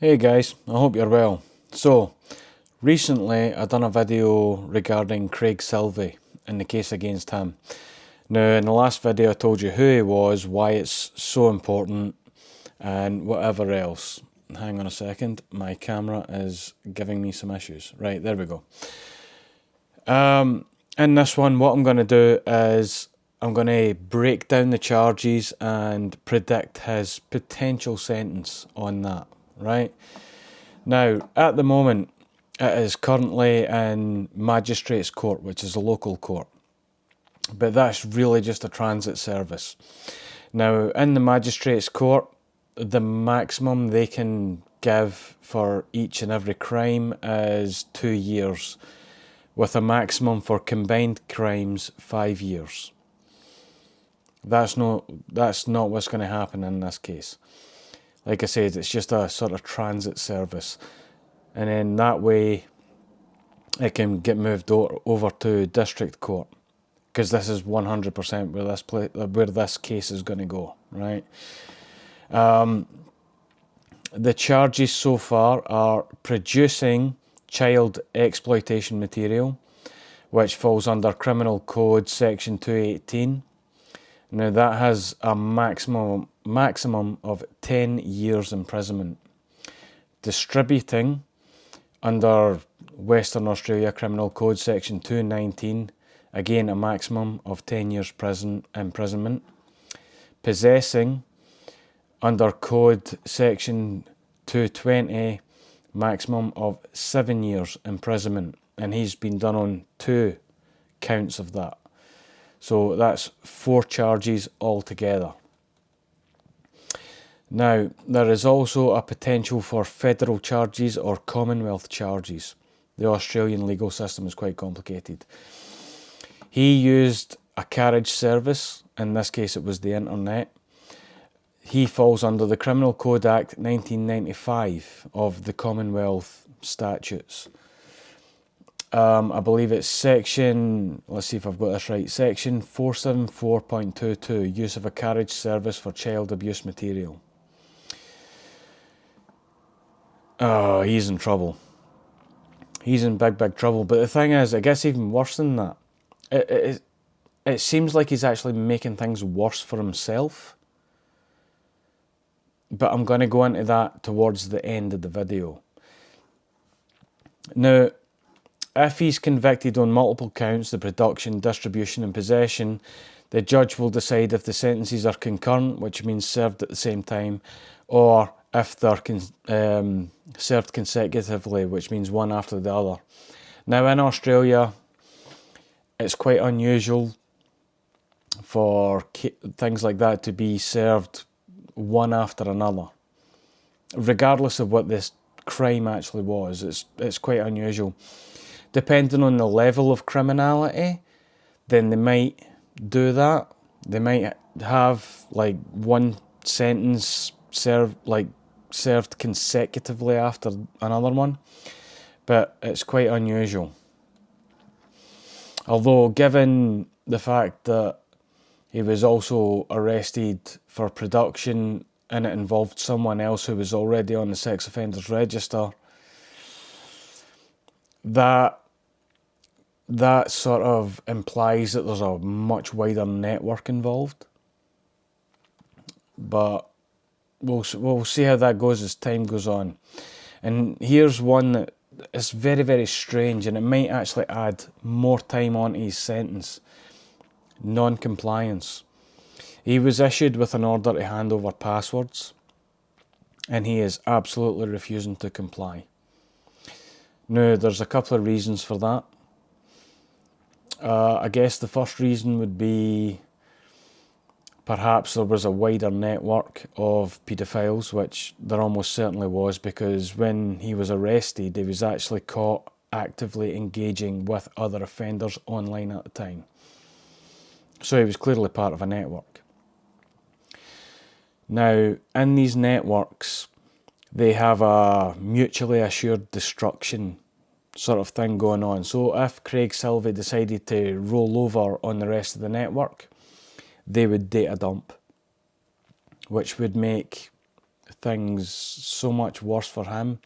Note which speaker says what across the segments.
Speaker 1: Hey guys, I hope you're well. So, recently I done a video regarding Craig Silvey and the case against him. Now, in the last video I told you who he was, why it's so important, and whatever else. Hang on a second, my camera is giving me some issues. Right, there we go. In this one, what I'm going to do is I'm going to break down the charges and predict his potential sentence on that, right? Now, at the moment, it is currently in Magistrates Court, which is a local court. But that's really just a transit service. Now, in the Magistrates Court, the maximum they can give for each and every crime is 2 years, with a maximum for combined crimes 5 years. That's not what's going to happen in this case. Like I said, it's just a sort of transit service, and then that way it can get moved over to district court, because this is 100% where this case is going to go, right? The charges so far are producing child exploitation material, which falls under Criminal Code Section 218. Now that has a maximum of 10 years imprisonment. Distributing under Western Australia Criminal Code Section 219, again a maximum of 10 years imprisonment. Possessing under Code Section 220, maximum of 7 years imprisonment, and he's been done on 2 counts of that. So that's 4 charges altogether. Now, there is also a potential for federal charges or Commonwealth charges. The Australian legal system is quite complicated. He used a carriage service, in this case it was the internet. He falls under the Criminal Code Act 1995 of the Commonwealth statutes. I believe it's section, let's see if I've got this right, section 474.22, use of a carriage service for child abuse material. Oh, he's in trouble. He's in big trouble. But the thing is, it gets even worse than that. It seems like he's actually making things worse for himself. But I'm going to go into that towards the end of the video. Now, if he's convicted on multiple counts, the production, distribution and possession, the judge will decide if the sentences are concurrent, which means served at the same time, or if they're served consecutively, which means one after the other. Now in Australia, it's quite unusual for things like that to be served one after another. Regardless of what this crime actually was, it's quite unusual. Depending on the level of criminality, then they might do that. They might have like one sentence served consecutively after another one, but it's quite unusual. Although, given the fact that he was also arrested for production and it involved someone else who was already on the sex offenders register, that sort of implies that there's a much wider network involved. But we'll see how that goes as time goes on. And here's one that is very, very strange, and it might actually add more time on his sentence. Non-compliance. He was issued with an order to hand over passwords, and he is absolutely refusing to comply. Now, there's a couple of reasons for that. I guess the first reason would be perhaps there was a wider network of paedophiles, which there almost certainly was, because when he was arrested, he was actually caught actively engaging with other offenders online at the time. So he was clearly part of a network. Now, in these networks, they have a mutually assured destruction sort of thing going on. So if Craig Silvey decided to roll over on the rest of the network, they would data dump, which would make things so much worse for him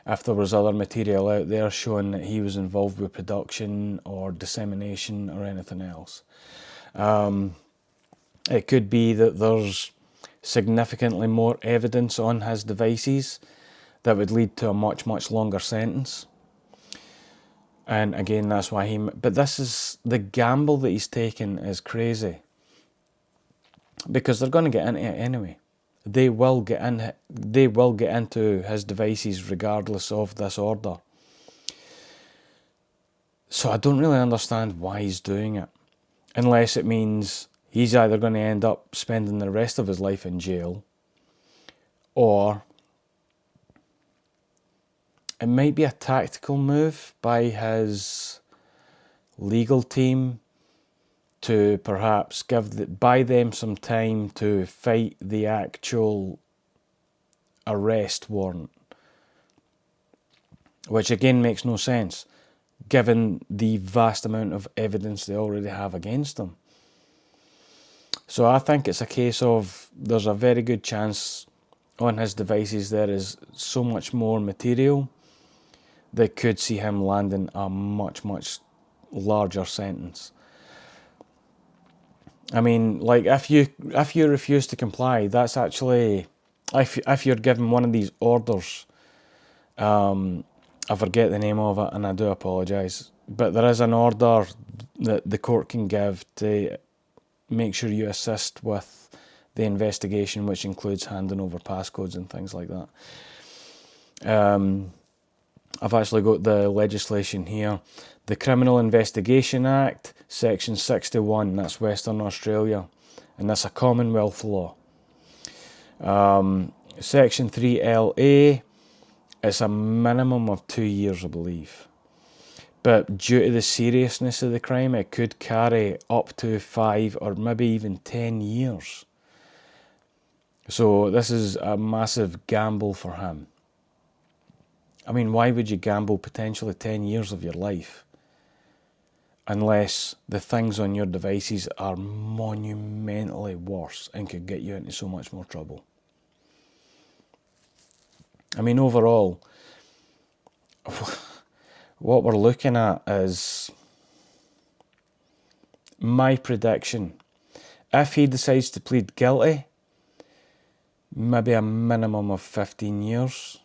Speaker 1: if there was other material out there showing that he was involved with production or dissemination or anything else. It could be that there's significantly more evidence on his devices that would lead to a much, much longer sentence. And again, that's why but this is, the gamble that he's taken is crazy. Because they're going to get into it anyway. They will get into his devices regardless of this order. So I don't really understand why he's doing it. Unless it means he's either going to end up spending the rest of his life in jail, or it might be a tactical move by his legal team to perhaps buy them some time to fight the actual arrest warrant. Which again makes no sense, given the vast amount of evidence they already have against him. So I think it's a case of there's a very good chance on his devices there is so much more material that could see him landing a much, much larger sentence. I mean, like, if you refuse to comply, that's actually, if you're given one of these orders, I forget the name of it and I do apologise, but there is an order that the court can give to make sure you assist with the investigation, which includes handing over passcodes and things like that. I've actually got the legislation here. The Criminal Investigation Act, Section 61, that's Western Australia, and that's a Commonwealth law. Section 3LA, it's a minimum of 2 years, I believe. But due to the seriousness of the crime, it could carry up to 5 or maybe even 10 years. So this is a massive gamble for him. I mean, why would you gamble potentially 10 years of your life unless the things on your devices are monumentally worse and could get you into so much more trouble? I mean, overall, what we're looking at is, my prediction, if he decides to plead guilty, maybe a minimum of 15 years.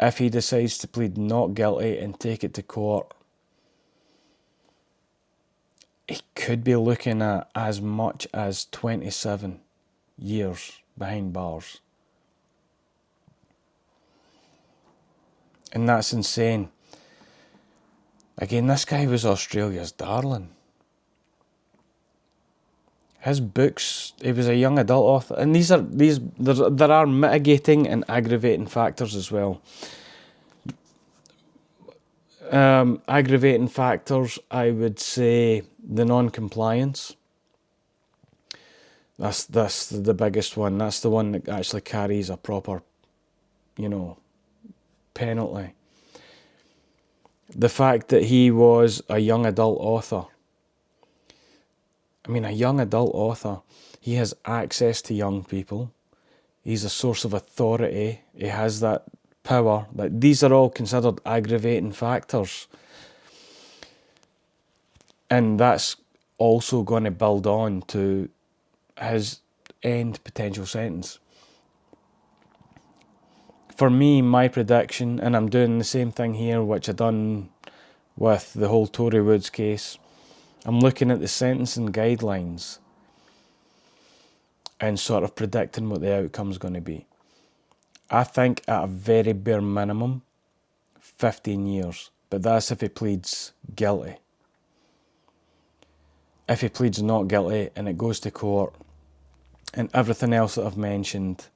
Speaker 1: If he decides to plead not guilty and take it to court, he could be looking at as much as 27 years behind bars. And that's insane. Again, this guy was Australia's darling. His books, he was a young adult author, and there are mitigating and aggravating factors as well. Aggravating factors, I would say the non-compliance. That's the biggest one. That's the one that actually carries a proper, penalty. The fact that he was a young adult author. I mean, a young adult author, he has access to young people. He's a source of authority. He has that power. These are all considered aggravating factors. And that's also going to build on to his end potential sentence. For me, my prediction, and I'm doing the same thing here, which I done with the whole Tory Woods case, I'm looking at the sentencing guidelines and sort of predicting what the outcome's going to be. I think at a very bare minimum, 15 years, but that's if he pleads guilty. If he pleads not guilty and it goes to court and everything else that I've mentioned,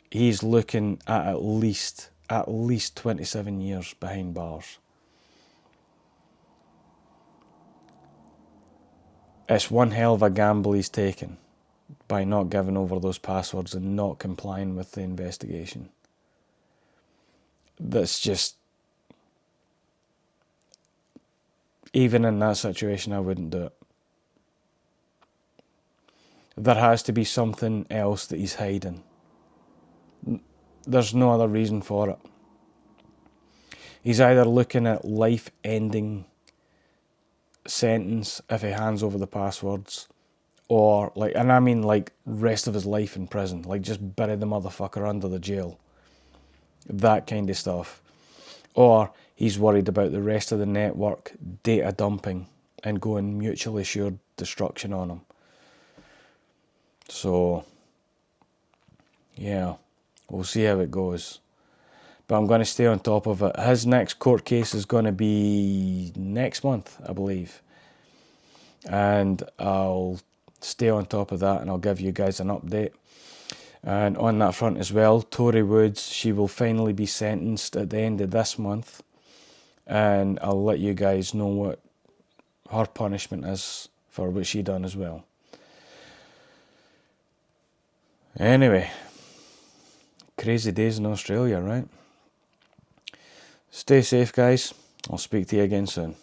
Speaker 1: he's looking at least 27 years behind bars. It's one hell of a gamble he's taken by not giving over those passwords and not complying with the investigation. That's just, even in that situation, I wouldn't do it. There has to be something else that he's hiding. There's no other reason for it. He's either looking at life-ending sentence if he hands over the passwords, or like, and I mean like rest of his life in prison, like just bury the motherfucker under the jail, that kind of stuff. Or he's worried about the rest of the network data dumping and going mutually assured destruction on him. So yeah, we'll see how it goes. But I'm going to stay on top of it. His next court case is going to be next month, I believe. And I'll stay on top of that and I'll give you guys an update. And on that front as well, Tory Woods, she will finally be sentenced at the end of this month. And I'll let you guys know what her punishment is for what she done as well. Anyway, crazy days in Australia, right? Stay safe, guys. I'll speak to you again soon.